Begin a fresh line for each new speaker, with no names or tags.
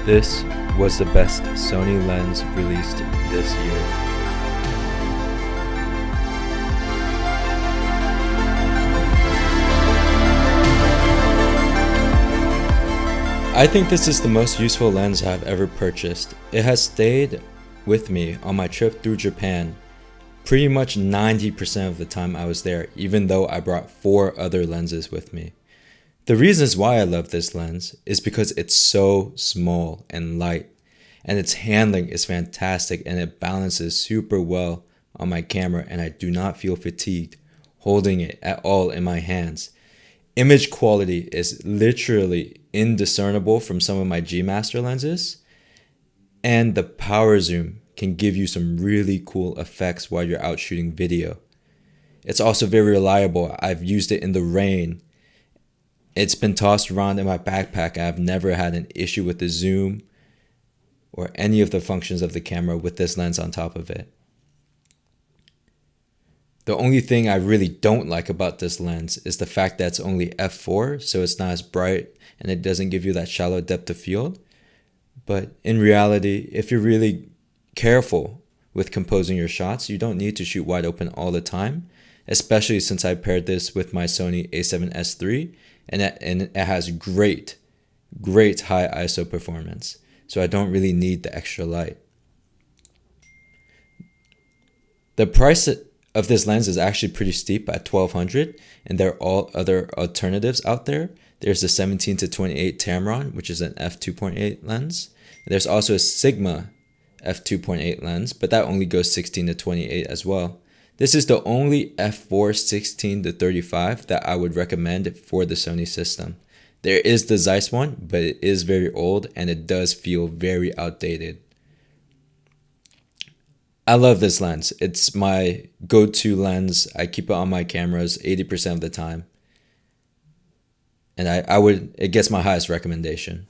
This was the best Sony lens released this year. I think this is the most useful lens I've ever purchased. It has stayed with me on my trip through Japan pretty much 90% of the time I was there, even though I brought 4 other lenses with me. The reasons why I love this lens is because it's so small and light, and its handling is fantastic and it balances super well on my camera, and I do not feel fatigued holding it at all in my hands. Image quality is literally indiscernible from some of my G Master lenses, and the power zoom can give you some really cool effects while you're out shooting video. It's also very reliable. I've used it in the rain. It's been tossed around in my backpack. I've never had an issue with the zoom or any of the functions of the camera with this lens on top of it. The only thing I really don't like about this lens is the fact that it's only f4, so it's not as bright and it doesn't give you that shallow depth of field. But in reality, if you're really careful with composing your shots, you don't need to shoot wide open all the time, especially since I paired this with my Sony a7S III, and it has great high ISO performance, so I don't really need the extra light. The price of this lens is actually pretty steep at $1,200, and there are all other alternatives out there. There's the 17-28 Tamron, which is an f2.8 lens. There's also a Sigma f2.8 lens, but that only goes 16-28 as well. This is the only f4 16-35 that I would recommend for the Sony system. There is the Zeiss one, but it is very old and it does feel very outdated. I love this lens. It's my go-to lens. I keep it on my cameras 80% of the time. And it gets my highest recommendation.